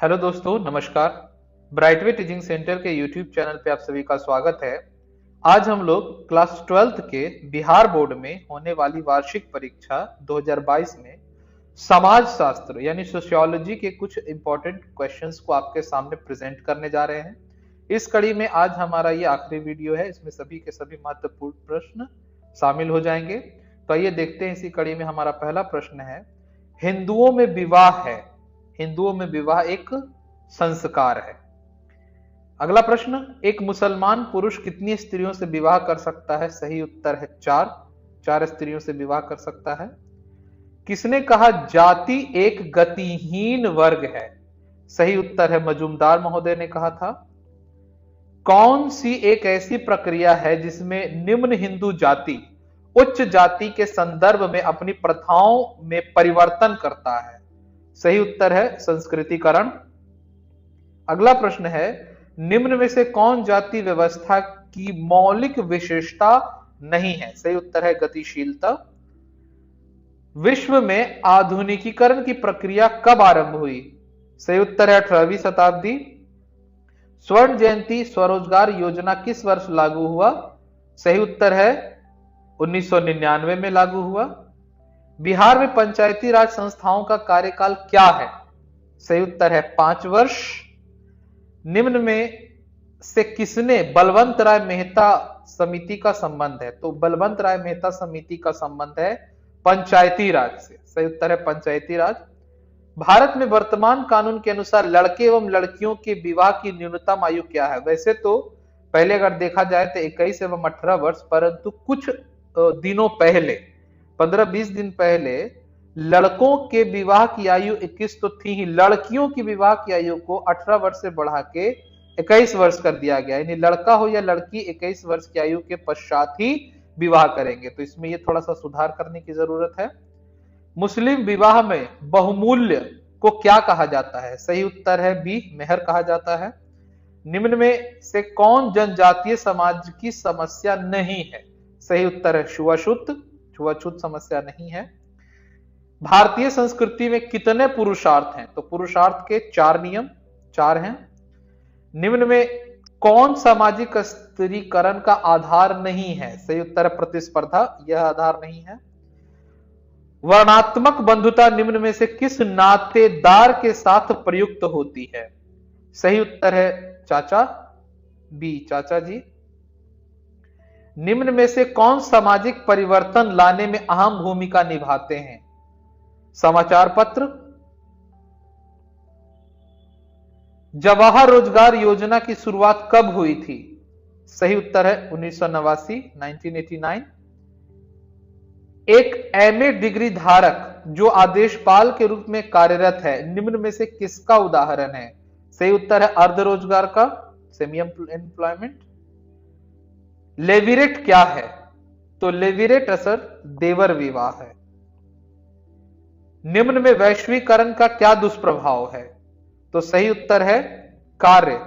Hello दोस्तों, नमस्कार। ब्राइटवे teaching centre के यूट्यूब चैनल पे आप सभी का स्वागत है। आज हम लोग क्लास 12th के बिहार बोर्ड में होने वाली वार्षिक परीक्षा 2022 में समाज शास्त्र यानी सोशियोलॉजी के कुछ इंपॉर्टेंट क्वेश्चंस को आपके सामने प्रेजेंट करने जा रहे हैं। इस कड़ी में आज हमारा ये आखिरी वीडियो है, इसमें सभी के सभी महत्वपूर्ण प्रश्न शामिल हो जाएंगे। तो आइए देखते हैं, इसी कड़ी में हमारा पहला प्रश्न है, हिंदुओं में विवाह है, हिंदुओं में विवाह एक संस्कार है। अगला प्रश्न, एक मुसलमान पुरुष कितनी स्त्रियों से विवाह कर सकता है? सही उत्तर है चार स्त्रियों से विवाह कर सकता है। किसने कहा जाति एक गतिहीन वर्ग है? सही उत्तर है मजूमदार महोदय ने कहा था। कौन सी एक ऐसी प्रक्रिया है जिसमें निम्न हिंदू जाति उच्च जाति के संदर्भ में अपनी प्रथाओं में परिवर्तन करता है? सही उत्तर है संस्कृतिकरण। अगला प्रश्न है, निम्न में से कौन जाति व्यवस्था की मौलिक विशेषता नहीं है? सही उत्तर है गतिशीलता। विश्व में आधुनिकीकरण की प्रक्रिया कब आरंभ हुई? सही उत्तर है 18वीं शताब्दी। स्वर्ण जयंती स्वरोजगार योजना किस वर्ष लागू हुआ? सही उत्तर है 1999 में लागू हुआ। बिहार में पंचायती राज संस्थाओं का कार्यकाल क्या है? सही उत्तर है 5 वर्ष। निम्न में से किसने बलवंत राय मेहता समिति का संबंध है? तो बलवंत राय मेहता समिति का संबंध है पंचायती राज से। सही उत्तर है पंचायती राज। भारत में वर्तमान कानून के अनुसार लड़के एवं लड़कियों के विवाह की न्यूनतम आयु क्या है? वैसे तो पहले अगर देखा जाए तो 21 एवं 18 वर्ष, परंतु कुछ दिनों पहले 15-20 दिन पहले लड़कों के विवाह की आयु 21 तो थी ही, लड़कियों की विवाह की आयु को 18 वर्ष से बढ़ा के 21 वर्ष कर दिया गया। यानी लड़का हो या लड़की 21 वर्ष की आयु के पश्चात ही विवाह करेंगे। तो इसमें ये थोड़ा सा सुधार करने की जरूरत है। मुस्लिम विवाह में बहुमूल्य को क्या कहा जाता है? सही उत्तर है बी, मेहर कहा जाता है। निम्न में से कौन जनजातीय समाज की समस्या नहीं है? सही उत्तर है छुआछूत, छुआछूत समस्या नहीं है। भारतीय संस्कृति में कितने पुरुषार्थ हैं? तो पुरुषार्थ के 4 नियम, 4 हैं। निम्न में कौन सामाजिक स्त्रीकरण का आधार नहीं है? सही उत्तर है प्रतिस्पर्धा, यह आधार नहीं है। वर्णात्मक बंधुता निम्न में से किस नातेदार के साथ प्रयुक्त होती है? सही उत्तर है चाचा, बी चाचा जी। निम्न में से कौन सामाजिक परिवर्तन लाने में अहम भूमिका निभाते हैं? समाचार पत्र। जवाहर रोजगार योजना की शुरुआत कब हुई थी? सही उत्तर है 1989, 1989। एक एमए डिग्री धारक जो आदेशपाल के रूप में कार्यरत है, निम्न में से किसका उदाहरण है? सही उत्तर है अर्ध रोजगार का, सेमी एम्प्लॉयमेंट। लेविरेट क्या है? तो लेविरेट असर देवर विवाह है। निम्न में वैश्वीकरण का क्या दुष्प्रभाव है? तो सही उत्तर है कार्य,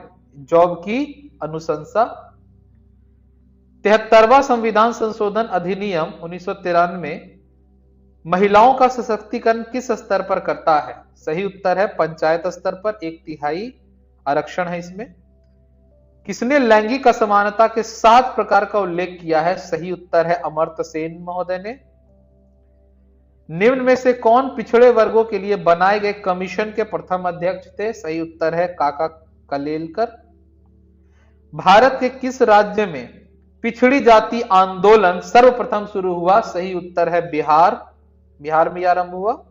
जॉब की अनुशंसा। 73वां संविधान संशोधन अधिनियम 1993 महिलाओं का सशक्तिकरण किस स्तर पर करता है? सही उत्तर है पंचायत स्तर पर, 1/3 आरक्षण है इसमें। किसने लैंगिक असमानता के 7 प्रकार का उल्लेख किया है? सही उत्तर है अमर्त्य सेन महोदय ने। निम्न में से कौन पिछड़े वर्गों के लिए बनाए गए कमीशन के प्रथम अध्यक्ष थे? सही उत्तर है काका कलेलकर। भारत के किस राज्य में पिछड़ी जाति आंदोलन सर्वप्रथम शुरू हुआ? सही उत्तर है बिहार, बिहार में आरंभ हुआ।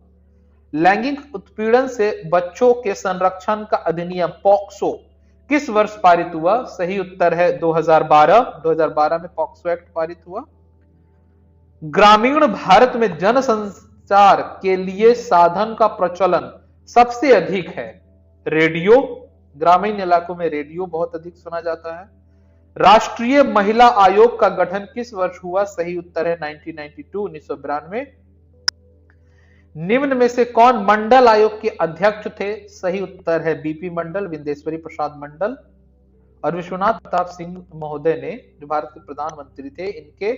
लैंगिक उत्पीड़न से बच्चों के संरक्षण का अधिनियम पॉक्सो किस वर्ष पारित हुआ? सही उत्तर है 2012, 2012 में पॉक्सो एक्ट पारित हुआ। ग्रामीण भारत में जनसंचार के लिए साधन का प्रचलन सबसे अधिक है? रेडियो, ग्रामीण इलाकों में रेडियो बहुत अधिक सुना जाता है। राष्ट्रीय महिला आयोग का गठन किस वर्ष हुआ? सही उत्तर है 1992, 1992। निम्न में से कौन मंडल आयोग के अध्यक्ष थे? सही उत्तर है बीपी मंडल, विंदेश्वरी प्रसाद मंडल। और विश्वनाथ प्रताप सिंह महोदय ने, जो भारत के प्रधानमंत्री थे, इनके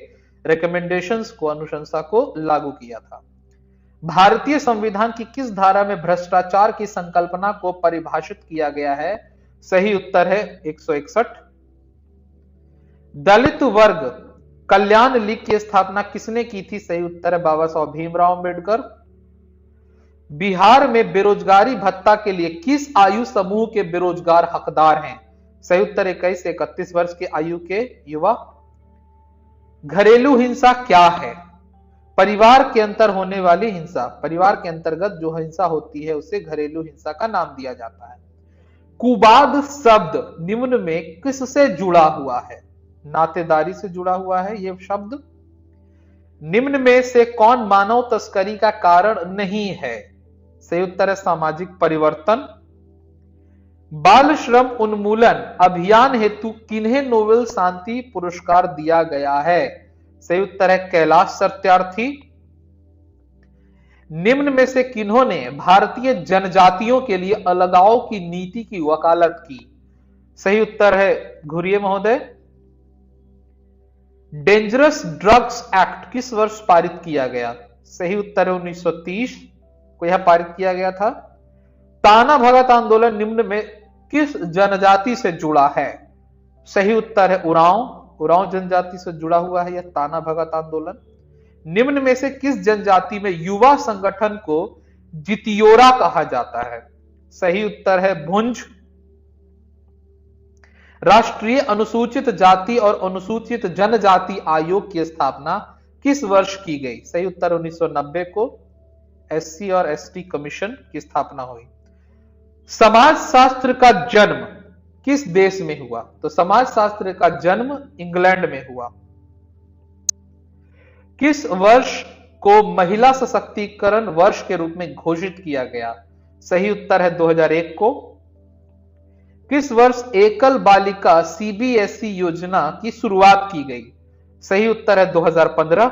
रिकमेंडेशंस को, अनुशंसा को लागू किया था। भारतीय संविधान की किस धारा में भ्रष्टाचार की संकल्पना को परिभाषित किया गया है? सही उत्तर है 161। दलित वर्ग कल्याण लीग की स्थापना किसने की थी? सही उत्तर है बाबा साहब भीमराव अंबेडकर। बिहार में बेरोजगारी भत्ता के लिए किस आयु समूह के बेरोजगार हकदार हैं? सही उत्तर 21 से 31 वर्ष की आयु के युवा। घरेलू हिंसा क्या है? परिवार के अंतर होने वाली हिंसा। परिवार के अंतर्गत जो हिंसा होती है उसे घरेलू हिंसा का नाम दिया जाता है। कुवाद शब्द निम्न में किससे जुड़ा हुआ है? नातेदारी से जुड़ा हुआ है यह शब्द। निम्न में से कौन मानव तस्करी का कारण नहीं है? सही उत्तर है सामाजिक परिवर्तन। बाल श्रम उन्मूलन अभियान हेतु किन्हें नोबेल शांति पुरस्कार दिया गया है? सही उत्तर है कैलाश सत्यार्थी। निम्न में से किन्होंने भारतीय जनजातियों के लिए अलगाव की नीति की वकालत की? सही उत्तर है घुरिये महोदय। डेंजरस ड्रग्स एक्ट किस वर्ष पारित किया गया? सही उत्तर है 1930 को यह पारित किया गया था। ताना भगत आंदोलन निम्न में किस जनजाति से जुड़ा है? सही उत्तर है उरांव जनजाति से जुड़ा हुआ है यह ताना भगत आंदोलन। निम्न में से किस जनजाति में युवा संगठन को जितियोरा कहा जाता है? सही उत्तर है भुंज। राष्ट्रीय अनुसूचित जाति और अनुसूचित जनजाति आयोग की स्थापना किस वर्ष की गई? सही उत्तर 1990 को एससी और एसटी कमीशन की स्थापना हुई। समाजशास्त्र का जन्म किस देश में हुआ? तो समाजशास्त्र का जन्म इंग्लैंड में हुआ। किस वर्ष को महिला सशक्तिकरण वर्ष के रूप में घोषित किया गया? सही उत्तर है 2001 को। किस वर्ष एकल बालिका सीबीएसई योजना की शुरुआत की गई? सही उत्तर है 2015।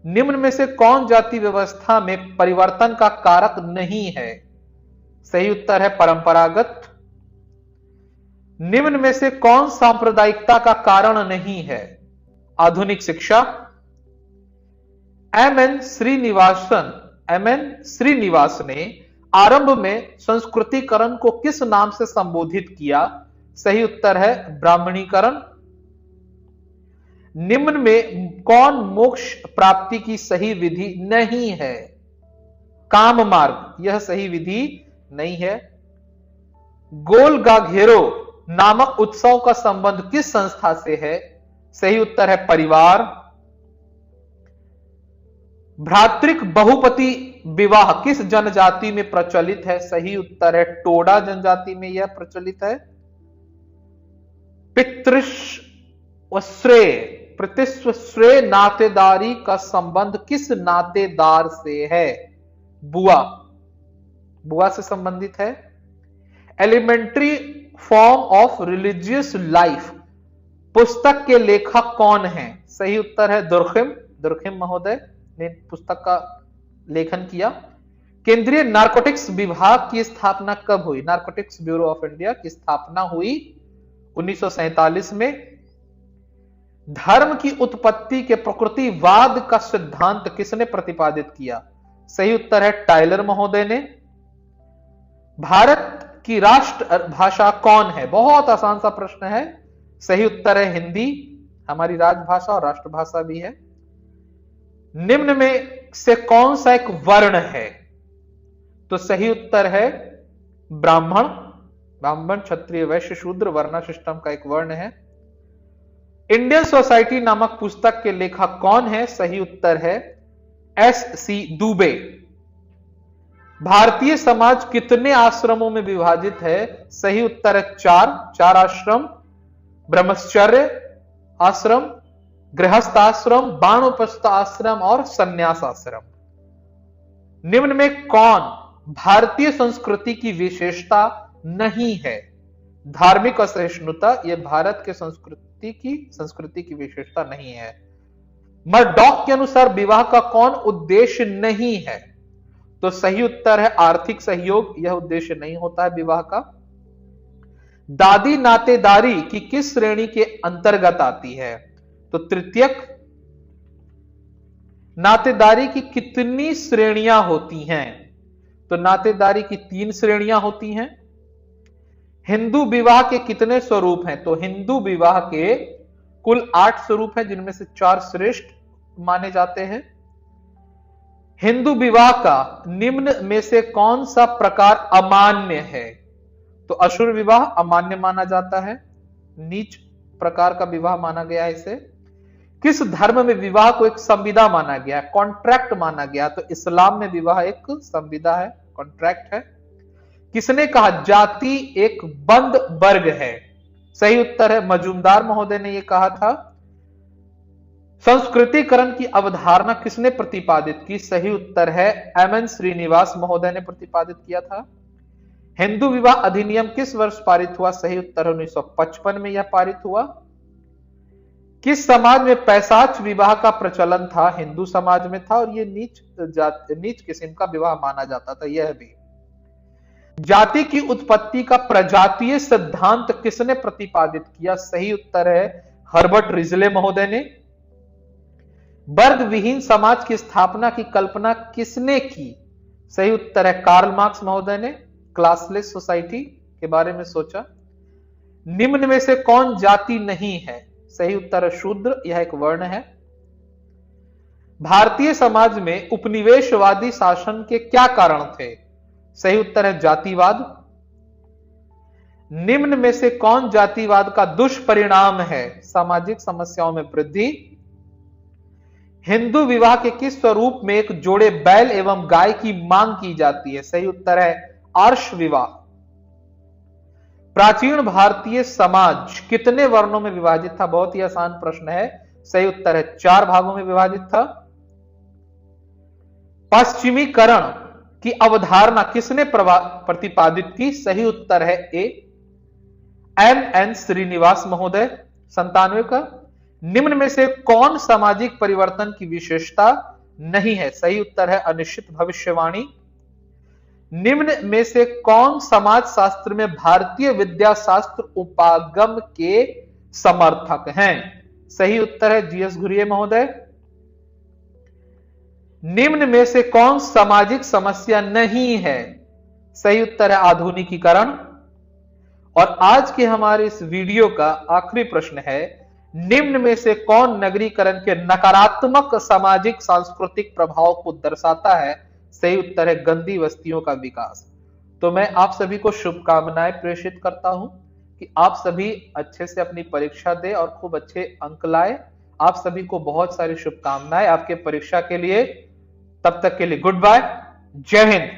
निम्न में से कौन जाति व्यवस्था में परिवर्तन का कारक नहीं है? सही उत्तर है परंपरागत। निम्न में से कौन सांप्रदायिकता का कारण नहीं है? आधुनिक शिक्षा। एमएन श्रीनिवास ने आरंभ में संस्कृतिकरण को किस नाम से संबोधित किया? सही उत्तर है ब्राह्मणीकरण। निम्न में कौन मोक्ष प्राप्ति की सही विधि नहीं है? काम मार्ग यह सही विधि नहीं है। गोल गाघेरो नामक उत्सव का संबंध किस संस्था से है? सही उत्तर है परिवार। भ्रातृक बहुपति विवाह किस जनजाति में प्रचलित है? सही उत्तर है टोडा जनजाति में यह प्रचलित है। पितृश्रेय नातेदारी का संबंध किस नातेदार से है? बुआ से संबंधित है। Elementary form of religious life पुस्तक के लेखक कौन है? सही उत्तर है दुर्खिम महोदय ने पुस्तक का लेखन किया। केंद्रीय नारकोटिक्स विभाग की स्थापना कब हुई? नारकोटिक्स ब्यूरो ऑफ इंडिया की स्थापना हुई 1947 में। धर्म की उत्पत्ति के प्रकृतिवाद का सिद्धांत किसने प्रतिपादित किया? सही उत्तर है टायलर महोदय ने। भारत की राष्ट्र भाषा कौन है? बहुत आसान सा प्रश्न है। सही उत्तर है हिंदी, हमारी राजभाषा और राष्ट्रभाषा भी है। निम्न में से कौन सा एक वर्ण है? तो सही उत्तर है ब्राह्मण क्षत्रिय वैश्य शूद्र वर्णा सिस्टम का एक वर्ण है। इंडियन सोसाइटी नामक पुस्तक के लेखक कौन है? सही उत्तर है एस.सी. दुबे। भारतीय समाज कितने आश्रमों में विभाजित है? सही उत्तर है चार आश्रम। ब्रह्मचर्य आश्रम, गृहस्थ आश्रम, बाणोपस्थ आश्रम और संन्यास आश्रम। निम्न में कौन भारतीय संस्कृति की विशेषता नहीं है? धार्मिक असहिष्णुता यह भारत के संस्कृति की विशेषता नहीं है। मर्डॉक के अनुसार विवाह का कौन उद्देश्य नहीं है? तो सही उत्तर है आर्थिक सहयोग, यह उद्देश्य नहीं होता है विवाह का। दादी नातेदारी की किस श्रेणी के अंतर्गत आती है? तो तृतीयक। नातेदारी की कितनी श्रेणियां होती हैं? तो नातेदारी की 3 श्रेणियां होती हैं। हिंदू विवाह के कितने स्वरूप हैं? तो हिंदू विवाह के कुल 8 स्वरूप हैं, जिनमें से 4 श्रेष्ठ माने जाते हैं। हिंदू विवाह का निम्न में से कौन सा प्रकार अमान्य है? तो असुर विवाह अमान्य माना जाता है, नीच प्रकार का विवाह माना गया है इसे। किस धर्म में विवाह को एक संविदा माना गया, कॉन्ट्रैक्ट माना गया? तो इस्लाम में विवाह एक संविदा है, कॉन्ट्रैक्ट है। किसने कहा जाति एक बंद वर्ग है? सही उत्तर है मजूमदार महोदय ने यह कहा था। संस्कृतिकरण की अवधारणा किसने प्रतिपादित की? सही उत्तर है एम.एन. श्रीनिवास महोदय ने प्रतिपादित किया था। हिंदू विवाह अधिनियम किस वर्ष पारित हुआ? सही उत्तर 1955 में यह पारित हुआ। किस समाज में पैशाच विवाह का प्रचलन था? हिंदू समाज में था, और यह नीच किस्म का विवाह माना जाता था। यह भी जाति की उत्पत्ति का प्रजातीय सिद्धांत किसने प्रतिपादित किया? सही उत्तर है हर्बर्ट रिजले महोदय ने। वर्ग विहीन समाज की स्थापना की कल्पना किसने की? सही उत्तर है कार्ल मार्क्स महोदय ने क्लासलेस सोसाइटी के बारे में सोचा। निम्न में से कौन जाति नहीं है? सही उत्तर है शूद्र, यह एक वर्ण है। भारतीय समाज में उपनिवेशवादी शासन के क्या कारण थे? सही उत्तर है जातिवाद। निम्न में से कौन जातिवाद का दुष्परिणाम है? सामाजिक समस्याओं में वृद्धि। हिंदू विवाह के किस स्वरूप में एक जोड़े बैल एवं गाय की मांग की जाती है? सही उत्तर है आर्ष विवाह। प्राचीन भारतीय समाज कितने वर्णों में विभाजित था? बहुत ही आसान प्रश्न है। सही उत्तर है 4 भागों में विभाजित था। पश्चिमीकरण की अवधारणा किसने प्रतिपादित की? सही उत्तर है एम.एन. श्रीनिवास महोदय 97 का। निम्न में से कौन सामाजिक परिवर्तन की विशेषता नहीं है? सही उत्तर है अनिश्चित भविष्यवाणी। निम्न में से कौन समाज शास्त्र में भारतीय विद्या शास्त्र उपागम के समर्थक हैं? सही उत्तर है जी.एस. घुरिये महोदय। निम्न में से कौन सामाजिक समस्या नहीं है? सही उत्तर है आधुनिकीकरण। और आज के हमारे इस वीडियो का आखिरी प्रश्न है, निम्न में से कौन नगरीकरण के नकारात्मक सामाजिक सांस्कृतिक प्रभाव को दर्शाता है? सही उत्तर है गंदी बस्तियों का विकास। तो मैं आप सभी को शुभकामनाएं प्रेषित करता हूं कि आप सभी अच्छे से अपनी परीक्षा दें और खूब अच्छे अंक लाए। आप सभी को बहुत सारी शुभकामनाएं आपके परीक्षा के लिए। तब तक के लिए गुड बाय, जय हिंद।